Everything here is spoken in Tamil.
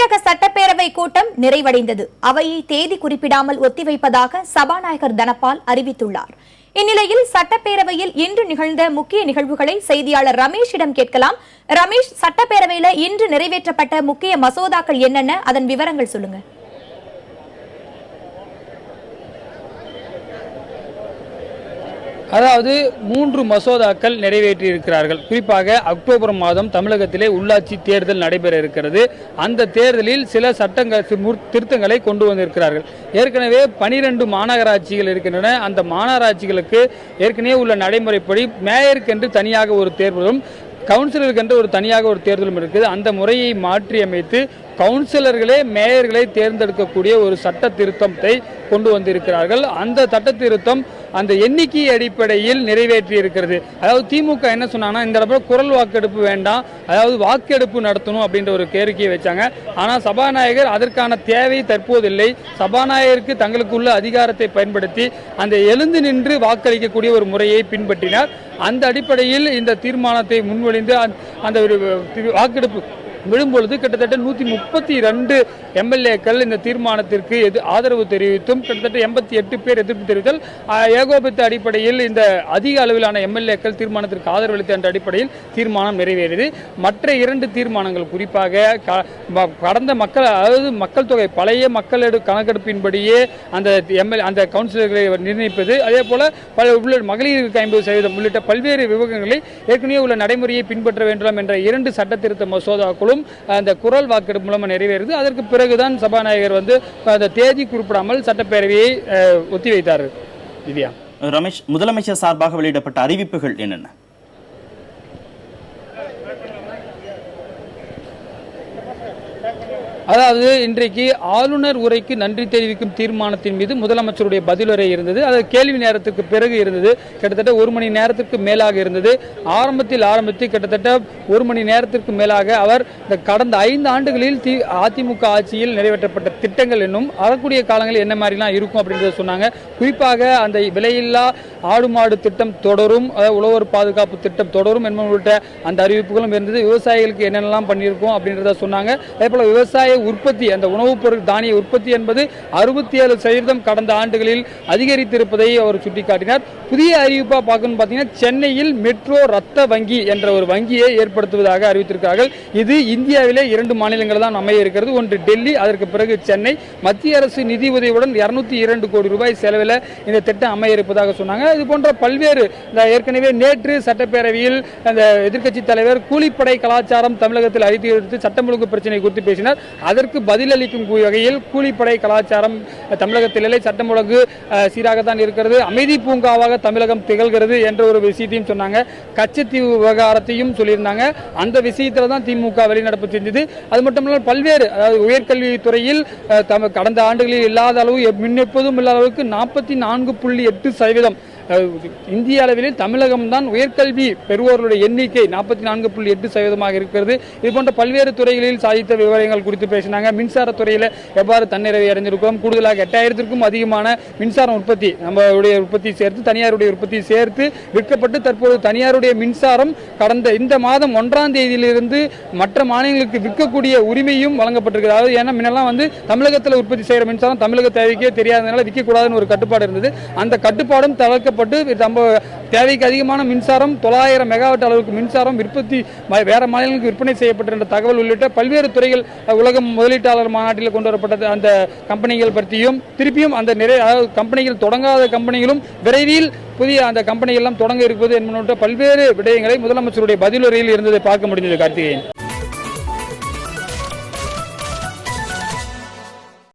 தமிழக சட்டப்பேரவை கூட்டம் நிறைவடைந்தது. அவையை தேதி குறிப்பிடாமல் ஒத்திவைப்பதாக சபாநாயகர் தனபால் அறிவித்துள்ளார். இந்நிலையில் சட்டப்பேரவையில் இன்று நிகழ்ந்த முக்கிய நிகழ்வுகளை செய்தியாளர் ரமேஷிடம் கேட்கலாம். ரமேஷ், சட்டப்பேரவையில் இன்று நிறைவேற்றப்பட்ட முக்கிய மசோதாக்கள் என்னென்ன, அதன் விவரங்கள் சொல்லுங்க. அதாவது 3 மசோதாக்கள் நிறைவேற்றியிருக்கிறார்கள். குறிப்பாக அக்டோபர் மாதம் தமிழகத்திலே உள்ளாட்சி தேர்தல் நடைபெற இருக்கிறது. அந்த தேர்தலில் சில திருத்தங்களை கொண்டு வந்திருக்கிறார்கள். ஏற்கனவே 12 மாநகராட்சிகள் இருக்கின்றன. அந்த மாநகராட்சிகளுக்கு ஏற்கனவே உள்ள நடைமுறைப்படி மேயருக்கென்று தனியாக ஒரு தேர்தலும் கவுன்சிலருக்கென்று ஒரு தனியாக ஒரு தேர்தலும் இருக்குது. அந்த முறையை மாற்றி அமைத்து கவுன்சிலர்களே மேயர்களை தேர்ந்தெடுக்கக்கூடிய ஒரு சட்ட திருத்தத்தை கொண்டு வந்திருக்கிறார்கள். அந்த சட்ட திருத்தம் அந்த எண்ணிக்கை அடிப்படையில் நிறைவேற்றி இருக்கிறது. அதாவது திமுக என்ன சொன்னாங்கன்னா, இந்த இடத்துல குரல் வாக்கெடுப்பு வேண்டாம், அதாவது வாக்கெடுப்பு நடத்தணும் அப்படின்ற ஒரு கோரிக்கையை வச்சாங்க. ஆனால் சபாநாயகர் அதற்கான தேவை தற்போதில்லை. சபாநாயகருக்கு தங்களுக்கு உள்ள அதிகாரத்தை பயன்படுத்தி அந்த எழுந்து நின்று வாக்களிக்கக்கூடிய ஒரு முறையை பின்பற்றினார். அந்த அடிப்படையில் இந்த தீர்மானத்தை முன்வழிந்து அந்த வாக்கெடுப்பு விழும்பொழுது கிட்டத்தட்ட 132 எம்எல்ஏக்கள் இந்த தீர்மானத்திற்கு ஆதரவு தெரிவித்தும் கிட்டத்தட்ட 88 பேர் எதிர்ப்பு தெரிவித்தல் ஏகோபித்த அடிப்படையில் இந்த அதிக அளவிலான எம்எல்ஏக்கள் தீர்மானத்திற்கு ஆதரவளித்த என்ற அடிப்படையில் தீர்மானம் நிறைவேறியது. மற்ற 2 தீர்மானங்கள் குறிப்பாக கடந்த மக்கள் தொகை பழைய கணக்கெடுப்பின்படியே அந்த கவுன்சிலர்களை நிர்ணயிப்பது, அதே போல மகளிருக்கு 50% உள்ளிட்ட பல்வேறு விவகாரங்களை ஏற்கனவே உள்ள நடைமுறையை பின்பற்ற வேண்டும் என்ற 2 சட்ட திருத்த மசோதாக்கள் அந்த குரல் வாக்கெடுப்பு மூலமாக நிறைவேறுது. அதற்கு பிறகுதான் சபாநாயகர் அந்த தேதி குறிப்பிடாமல் சட்டப்பேரவையை ஒத்திவைத்தார். திவ்யா. ரமேஷ், முதலமைச்சர் சார்பாக வெளியிடப்பட்ட அறிவிப்புகள் என்னென்ன? அதாவது இன்றைக்கு ஆளுநர் உரைக்கு நன்றி தெரிவிக்கும் தீர்மானத்தின் மீது முதலமைச்சருடைய பதிலுரை இருந்தது. அது கேள்வி நேரத்துக்கு பிறகு இருந்தது. கிட்டத்தட்ட 1 மணி நேரத்திற்கு மேலாக இருந்தது. ஆரம்பித்து கிட்டத்தட்ட 1 மணி நேரத்திற்கு மேலாக அவர் இந்த கடந்த 5 ஆண்டுகளில் அதிமுக ஆட்சியில் நிறைவேற்றப்பட்ட திட்டங்கள் என்னும் வரக்கூடிய காலங்களில் என்ன மாதிரிலாம் இருக்கும் அப்படின்றத சொன்னாங்க. குறிப்பாக அந்த விலையில்லா ஆடு மாடு திட்டம் தொடரும், உழவர் பாதுகாப்பு திட்டம் தொடரும் என்பது அந்த அறிவிப்புகளும் இருந்தது. விவசாயிகளுக்கு என்னென்னலாம் பண்ணியிருக்கோம் அப்படின்றத சொன்னாங்க. அதே போல விவசாய உற்பத்தி, அந்த உணவுப் பொருள் தானிய உற்பத்தி என்பது 67% கடந்த ஆண்டுகளில் அதிகரித்திருப்பதை அவர் சுட்டிக்காட்டினார். புதிய அறிவிப்பா பார்க்கணும் பார்த்தீங்கன்னா, சென்னையில் மெட்ரோ ரத்த வங்கி என்ற ஒரு வங்கியை ஏற்படுத்துவதாக அறிவித்திருக்கிறார்கள். இது இந்தியாவிலே 2 மாநிலங்கள் தான் அமைய இருக்கிறது. ஒன்று டெல்லி, அதற்கு பிறகு சென்னை. மத்திய அரசு நிதி உதவியுடன் 202 கோடி ரூபாய் செலவில் இந்த திட்டம் அமைய இருப்பதாக சொன்னாங்க. இது போன்ற பல்வேறு ஏற்கனவே நேற்று சட்டப்பேரவையில் அந்த எதிர்க்கட்சி தலைவர் கூலிப்படை கலாச்சாரம் தமிழகத்தில் அழித்து சட்டம் ஒழுங்கு பிரச்சனை குறித்து பேசினார். அதற்கு பதிலளிக்கும் வகையில் கூலிப்படை கலாச்சாரம் தமிழகத்திலே சட்டம் ஒழுங்கு சீராகத்தான் இருக்கிறது, அமைதி பூங்காவாக தமிழகம் திகழ்கிறது என்ற ஒரு விஷயத்தையும் சொன்னாங்க. கச்சத்தீவு விவகாரத்தையும் சொல்லியிருந்தாங்க. அந்த விஷயத்தில் தான் திமுக வெளிநடப்பு செஞ்சது. அது மட்டுமல்ல, பல்வேறு உயர்கல்வித்துறையில் கடந்த ஆண்டுகளில் இல்லாத அளவு எப்போதும் இல்லாத அளவுக்கு 44.8% இந்திய அளவில் தமிழகம் தான் உயர்கல்வி பெறுவோர்களுடைய எண்ணிக்கை 44.8% இருக்கிறது. இது போன்ற பல்வேறு துறைகளில் சாதித்த விவரங்கள் குறித்து பேசினாங்க. மின்சாரத்துறையில் எவ்வாறு தன்னிறைவை அடைஞ்சிருக்கோம், கூடுதலாக 8000க்கும் அதிகமான மின்சாரம் உற்பத்தி நம்மளுடைய உற்பத்தி சேர்த்து தனியாருடைய உற்பத்தி சேர்த்து விற்கப்பட்டு தற்போது தனியாருடைய மின்சாரம் கடந்த இந்த மாதம் 1ஆம் தேதியிலிருந்து மற்ற மாநிலங்களுக்கு விற்கக்கூடிய உரிமையும் வழங்கப்பட்டிருக்கிறது. ஏன்னா முன்னெல்லாம் தமிழகத்தில் உற்பத்தி செய்கிற மின்சாரம் தமிழக தேவைக்கே தெரியாதனால விற்கக்கூடாதுன்னு ஒரு கட்டுப்பாடு இருந்தது. அந்த கட்டுப்பாடும் தவிர்க்கப்பட்டு தேவைக்கு அதிகமான மின்சாரம் 900 மெகாவாட் அளவுக்கு மின்சாரம் வேற மாநிலங்களுக்கு விற்பனை செய்யப்பட்ட தகவல் உள்ளிட்ட பல்வேறு துறைகள் உலகம் முதலீட்டாளர் மாநாட்டில் கொண்டு வரப்பட்டது. அந்த கம்பெனிகள் பற்றியும் திருப்பியும் அந்த கம்பெனிகள் தொடங்காத கம்பெனிகளும் விரைவில் புதிய அந்த கம்பெனிகள் எல்லாம் தொடங்க இருப்பது என்பது பல்வேறு விடயங்களை முதலமைச்சருடைய பதிலுரையில் இருந்ததை பார்க்க முடிந்தது. கார்த்திகேயன்.